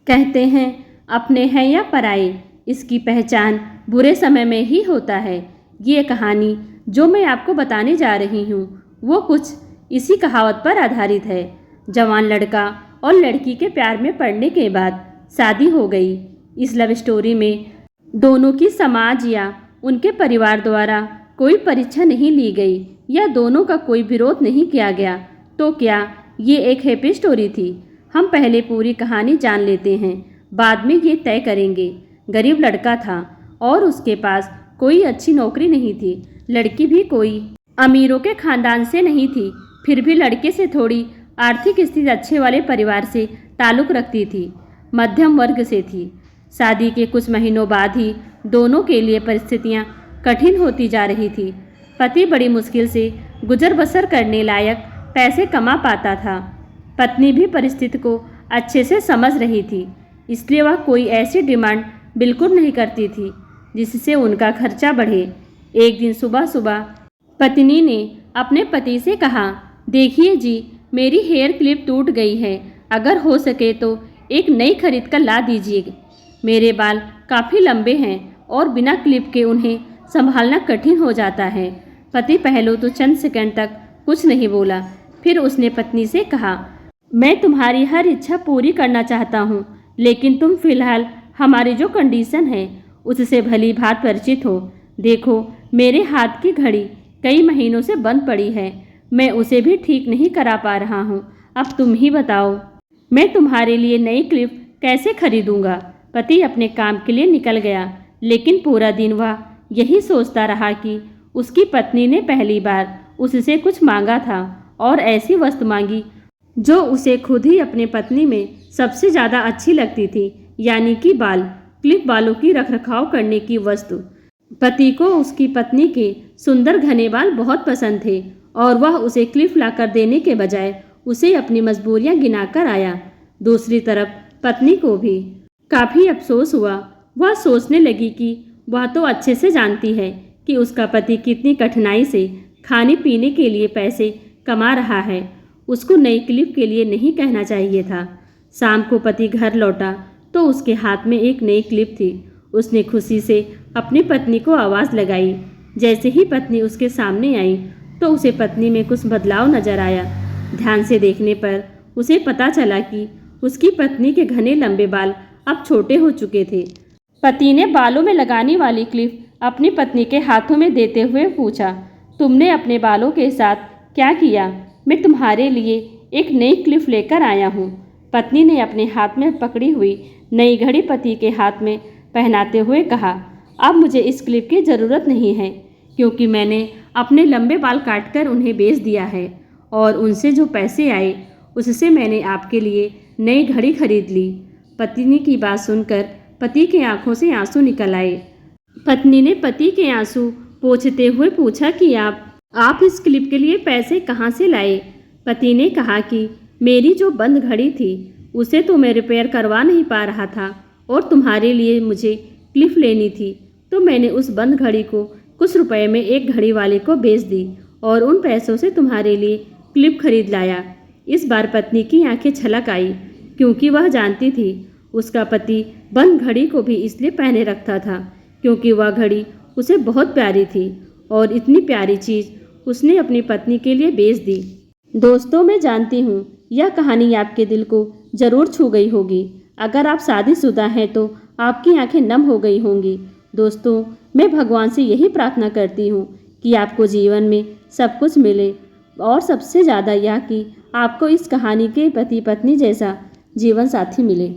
कहते हैं अपने हैं या पराए, इसकी पहचान बुरे समय में ही होता है। ये कहानी जो मैं आपको बताने जा रही हूँ वो कुछ इसी कहावत पर आधारित है। जवान लड़का और लड़की के प्यार में पड़ने के बाद शादी हो गई। इस लव स्टोरी में दोनों की समाज या उनके परिवार द्वारा कोई परीक्षा नहीं ली गई या दोनों का कोई विरोध नहीं किया गया। तो क्या ये एक हैप्पी स्टोरी थी? हम पहले पूरी कहानी जान लेते हैं, बाद में ये तय करेंगे। गरीब लड़का था और उसके पास कोई अच्छी नौकरी नहीं थी। लड़की भी कोई अमीरों के खानदान से नहीं थी, फिर भी लड़के से थोड़ी आर्थिक स्थिति अच्छे वाले परिवार से ताल्लुक़ रखती थी, मध्यम वर्ग से थी। शादी के कुछ महीनों बाद ही दोनों के लिए परिस्थितियां कठिन होती जा रही थी। पति बड़ी मुश्किल से गुजर बसर करने लायक पैसे कमा पाता था। पत्नी भी परिस्थिति को अच्छे से समझ रही थी, इसलिए वह कोई ऐसी डिमांड बिल्कुल नहीं करती थी जिससे उनका खर्चा बढ़े। एक दिन सुबह सुबह पत्नी ने अपने पति से कहा, देखिए जी, मेरी हेयर क्लिप टूट गई है, अगर हो सके तो एक नई खरीद कर ला दीजिए। मेरे बाल काफ़ी लंबे हैं और बिना क्लिप के उन्हें संभालना कठिन हो जाता है। पति पहले तो चंद सेकंड तक कुछ नहीं बोला, फिर उसने पत्नी से कहा, मैं तुम्हारी हर इच्छा पूरी करना चाहता हूँ, लेकिन तुम फिलहाल हमारी जो कंडीशन है उससे भली भांति परिचित हो। देखो, मेरे हाथ की घड़ी कई महीनों से बंद पड़ी है, मैं उसे भी ठीक नहीं करा पा रहा हूँ। अब तुम ही बताओ, मैं तुम्हारे लिए नई क्लिप कैसे खरीदूँगा। पति अपने काम के लिए निकल गया, लेकिन पूरा दिन वह यही सोचता रहा कि उसकी पत्नी ने पहली बार उससे कुछ मांगा था और ऐसी वस्तु मांगी जो उसे खुद ही अपने पत्नी में सबसे ज़्यादा अच्छी लगती थी, यानी कि बाल, क्लिप बालों की रखरखाव करने की वस्तु। पति को उसकी पत्नी के सुंदर घने बाल बहुत पसंद थे और वह उसे क्लिप लाकर देने के बजाय उसे अपनी मजबूरियां गिनाकर आया। दूसरी तरफ पत्नी को भी काफ़ी अफसोस हुआ। वह सोचने लगी कि वह तो अच्छे से जानती है कि उसका पति कितनी कठिनाई से खाने पीने के लिए पैसे कमा रहा है। उसको नई क्लिप के लिए नहीं कहना चाहिए था। शाम को पति घर लौटा तो उसके हाथ में एक नई क्लिप थी। उसने खुशी से अपनी पत्नी को आवाज़ लगाई। जैसे ही पत्नी उसके सामने आई तो उसे पत्नी में कुछ बदलाव नजर आया। ध्यान से देखने पर उसे पता चला कि उसकी पत्नी के घने लंबे बाल अब छोटे हो चुके थे। पति ने बालों में लगाने वाली क्लिप अपनी पत्नी के हाथों में देते हुए पूछा, तुमने अपने बालों के साथ क्या किया? मैं तुम्हारे लिए एक नई क्लिप लेकर आया हूँ। पत्नी ने अपने हाथ में पकड़ी हुई नई घड़ी पति के हाथ में पहनाते हुए कहा, अब मुझे इस क्लिप की ज़रूरत नहीं है, क्योंकि मैंने अपने लंबे बाल काटकर उन्हें बेच दिया है और उनसे जो पैसे आए उससे मैंने आपके लिए नई घड़ी खरीद ली। पत्नी की बात सुनकर पति के आंखों से आंसू निकल आए। पत्नी ने पति के आंसू पोंछते हुए पूछा कि आप इस क्लिप के लिए पैसे कहाँ से लाए? पति ने कहा कि मेरी जो बंद घड़ी थी उसे तो मैं रिपेयर करवा नहीं पा रहा था और तुम्हारे लिए मुझे क्लिप लेनी थी, तो मैंने उस बंद घड़ी को कुछ रुपए में एक घड़ी वाले को बेच दी और उन पैसों से तुम्हारे लिए क्लिप खरीद लाया। इस बार पत्नी की आंखें छलक आई, क्योंकि वह जानती थी उसका पति बंद घड़ी को भी इसलिए पहने रखता था क्योंकि वह घड़ी उसे बहुत प्यारी थी और इतनी प्यारी चीज़ उसने अपनी पत्नी के लिए बेच दी। दोस्तों, मैं जानती हूँ यह कहानी आपके दिल को ज़रूर छू गई होगी। अगर आप शादीशुदा हैं तो आपकी आंखें नम हो गई होंगी। दोस्तों, मैं भगवान से यही प्रार्थना करती हूँ कि आपको जीवन में सब कुछ मिले और सबसे ज़्यादा यह कि आपको इस कहानी के पति पत्नी जैसा जीवन साथी मिले।